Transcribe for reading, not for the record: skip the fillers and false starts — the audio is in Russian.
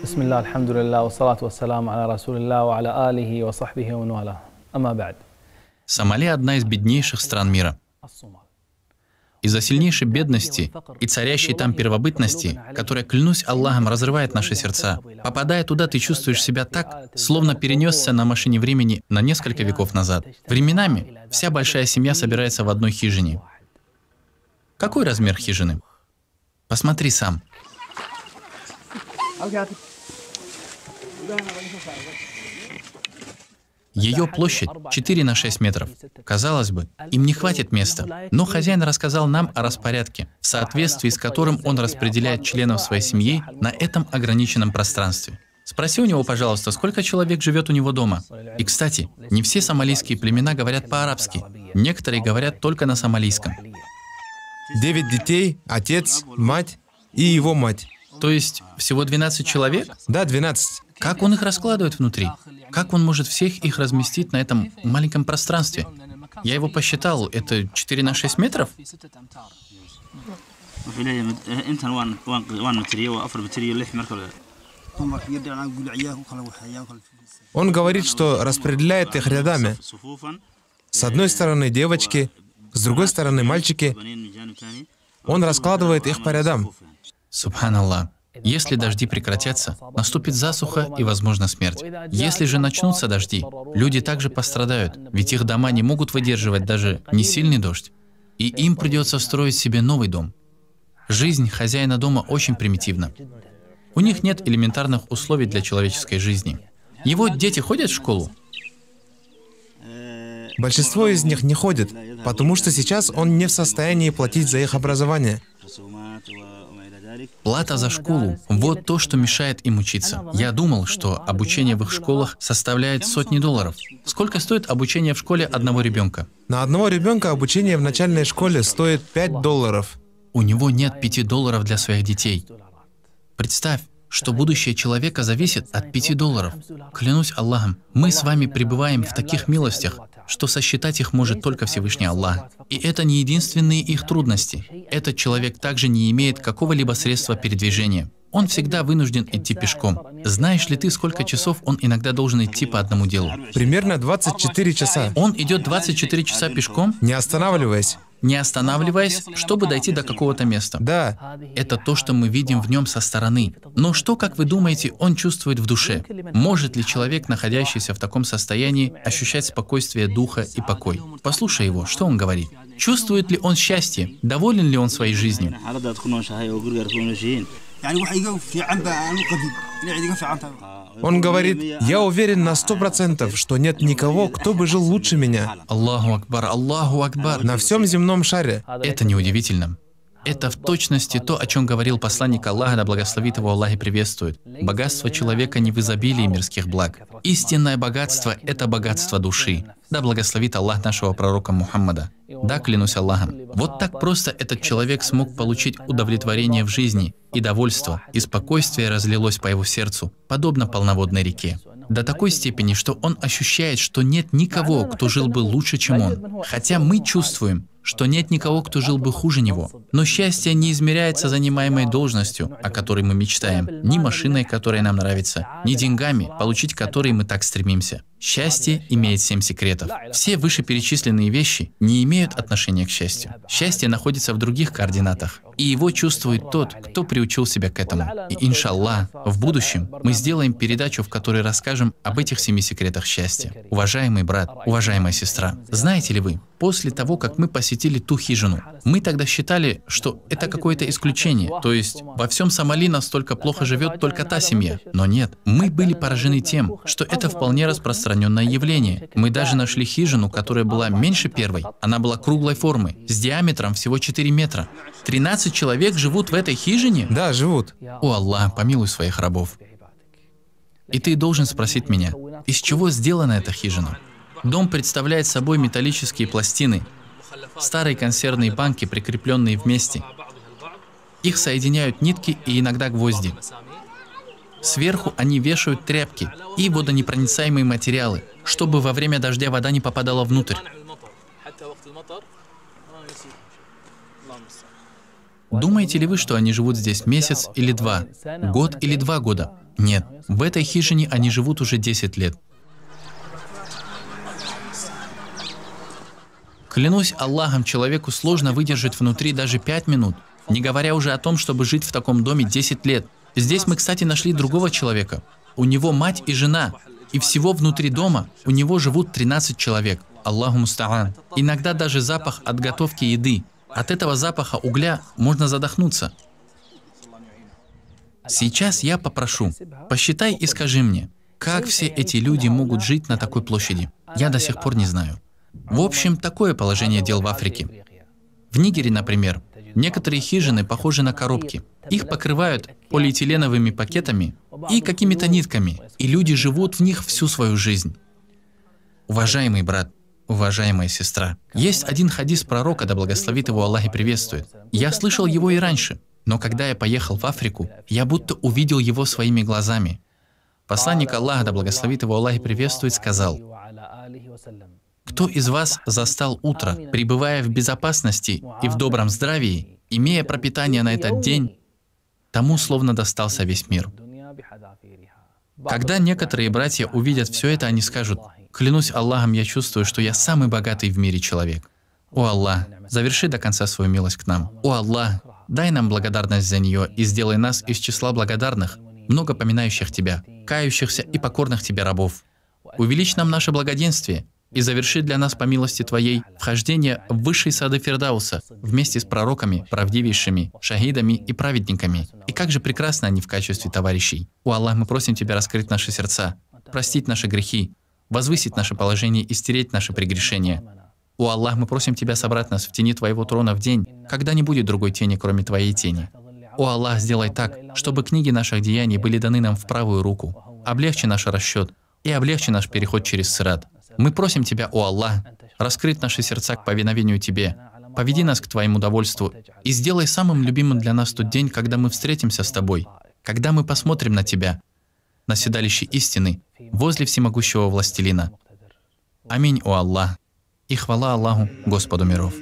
Бисмилlah, альхамдулиллах, вассалату вассаламу аля расулиллах, ва аля алихи ва сахбихи ва ман ама ба'д. Сомали – одна из беднейших стран мира. Из-за сильнейшей бедности и царящей там первобытности, которая, клянусь Аллахом, разрывает наши сердца, попадая туда, ты чувствуешь себя так, словно перенесся на машине времени на несколько веков назад. Временами вся большая семья собирается в одной хижине. Какой размер хижины? Посмотри сам. Ее площадь 4 на 6 метров. Казалось бы, им не хватит места. Но хозяин рассказал нам о распорядке, в соответствии с которым он распределяет членов своей семьи на этом ограниченном пространстве. Спроси у него, пожалуйста, сколько человек живет у него дома. И, кстати, не все сомалийские племена говорят по-арабски. Некоторые говорят только на сомалийском. 9 детей, отец, мать и его мать. То есть всего 12 человек? Да, 12. Как он их раскладывает внутри? Как он может всех их разместить на этом маленьком пространстве? Я его посчитал, это 4 на 6 метров? Он говорит, что распределяет их рядами. С одной стороны девочки, с другой стороны мальчики. Он раскладывает их по рядам. Субханаллах. Если дожди прекратятся, наступит засуха и, возможно, смерть. Если же начнутся дожди, люди также пострадают, ведь их дома не могут выдерживать даже не сильный дождь. И им придется строить себе новый дом. Жизнь хозяина дома очень примитивна. У них нет элементарных условий для человеческой жизни. Его дети ходят в школу? Большинство из них не ходят, потому что сейчас он не в состоянии платить за их образование. Плата за школу – вот то, что мешает им учиться. Я думал, что обучение в их школах составляет сотни долларов. Сколько стоит обучение в школе одного ребенка? На одного ребенка обучение в начальной школе стоит $5. У него нет 5 долларов для своих детей. Представь, что будущее человека зависит от 5 долларов. Клянусь Аллахом, мы с вами пребываем в таких милостях, что сосчитать их может только Всевышний Аллах. И это не единственные их трудности. Этот человек также не имеет какого-либо средства передвижения. Он всегда вынужден идти пешком. Знаешь ли ты, сколько часов он иногда должен идти по одному делу? Примерно 24 часа. Он идет 24 часа пешком, Не останавливаясь. не останавливаясь, чтобы дойти до какого-то места. Да. Это то, что мы видим в нем со стороны. Но что, как вы думаете, он чувствует в душе? Может ли человек, находящийся в таком состоянии, ощущать спокойствие духа и покой? Послушай его, что он говорит. Чувствует ли он счастье? Доволен ли он своей жизнью? Он говорит, я уверен на 100%, что нет никого, кто бы жил лучше меня Аллаху Акбар, Аллаху Акбар. на всем земном шаре. Это неудивительно. Это в точности то, о чем говорил посланник Аллаха, да благословит его Аллах и приветствует. Богатство человека не в изобилии мирских благ. Истинное богатство – это богатство души. Да благословит Аллах нашего пророка Мухаммада. Да, клянусь Аллахом. Вот так просто этот человек смог получить удовлетворение в жизни, и довольство, и спокойствие разлилось по его сердцу, подобно полноводной реке. До такой степени, что он ощущает, что нет никого, кто жил бы лучше, чем он. Хотя мы чувствуем, что нет никого, кто жил бы хуже него. Но счастье не измеряется занимаемой должностью, о которой мы мечтаем, ни машиной, которая нам нравится, ни деньгами, получить которые мы так стремимся. Счастье имеет 7 секретов. Все вышеперечисленные вещи не имеют отношения к счастью. Счастье находится в других координатах, и его чувствует тот, кто приучил себя к этому. И иншаллах, в будущем мы сделаем передачу, в которой расскажем об этих 7 секретах счастья. Уважаемый брат, уважаемая сестра, знаете ли вы, после того, как мы посетили ту хижину. Мы тогда считали, что это какое-то исключение, то есть во всем Сомали настолько плохо живет только та семья. Но нет, мы были поражены тем, что это вполне распространенное явление. Мы даже нашли хижину, которая была меньше первой. Она была круглой формы, с диаметром всего 4 метра. 13 человек живут в этой хижине? Да, живут. О Аллах, помилуй своих рабов. И ты должен спросить меня, из чего сделана эта хижина? Дом представляет собой металлические пластины, старые консервные банки, прикрепленные вместе. Их соединяют нитки и иногда гвозди. Сверху они вешают тряпки и водонепроницаемые материалы, чтобы во время дождя вода не попадала внутрь. Думаете ли вы, что они живут здесь месяц или 2, год или 2 года? Нет, в этой хижине они живут уже 10 лет. Клянусь Аллахом, человеку сложно выдержать внутри даже 5 минут, не говоря уже о том, чтобы жить в таком доме 10 лет. Здесь мы, кстати, нашли другого человека. У него мать и жена, и всего внутри дома у него живут 13 человек. Аллаху муста'ан. Иногда даже запах от готовки еды. От этого запаха угля можно задохнуться. Сейчас я попрошу, посчитай и скажи мне, как все эти люди могут жить на такой площади? Я до сих пор не знаю. В общем, такое положение дел в Африке. В Нигере, например, некоторые хижины похожи на коробки. Их покрывают полиэтиленовыми пакетами и какими-то нитками, и люди живут в них всю свою жизнь. Уважаемый брат, уважаемая сестра, есть один хадис пророка, да благословит его Аллах и приветствует. Я слышал его и раньше, но когда я поехал в Африку, я будто увидел его своими глазами. Посланник Аллаха, да благословит его Аллах и приветствует, сказал: «Кто из вас застал утро, пребывая в безопасности и в добром здравии, имея пропитание на этот день, тому словно достался весь мир». Когда некоторые братья увидят все это, они скажут: «Клянусь Аллахом, я чувствую, что я самый богатый в мире человек». О Аллах, заверши до конца свою милость к нам. О Аллах, дай нам благодарность за нее и сделай нас из числа благодарных, много поминающих Тебя, кающихся и покорных Тебе рабов. Увеличь нам наше благоденствие и заверши для нас по милости Твоей вхождение в высшие сады Фирдауса вместе с пророками, правдивейшими, шахидами и праведниками. И как же прекрасны они в качестве товарищей. О Аллах, мы просим Тебя раскрыть наши сердца, простить наши грехи, возвысить наше положение и стереть наши прегрешения. О Аллах, мы просим Тебя собрать нас в тени Твоего трона в день, когда не будет другой тени, кроме Твоей тени. О Аллах, сделай так, чтобы книги наших деяний были даны нам в правую руку. Облегчи наш расчет и облегчи наш переход через сират. Мы просим Тебя, о Аллах, раскрыть наши сердца к повиновению Тебе, поведи нас к Твоему довольству и сделай самым любимым для нас тот день, когда мы встретимся с Тобой, когда мы посмотрим на Тебя, на седалище истины, возле всемогущего Властелина. Аминь, о Аллах, и хвала Аллаху, Господу миров.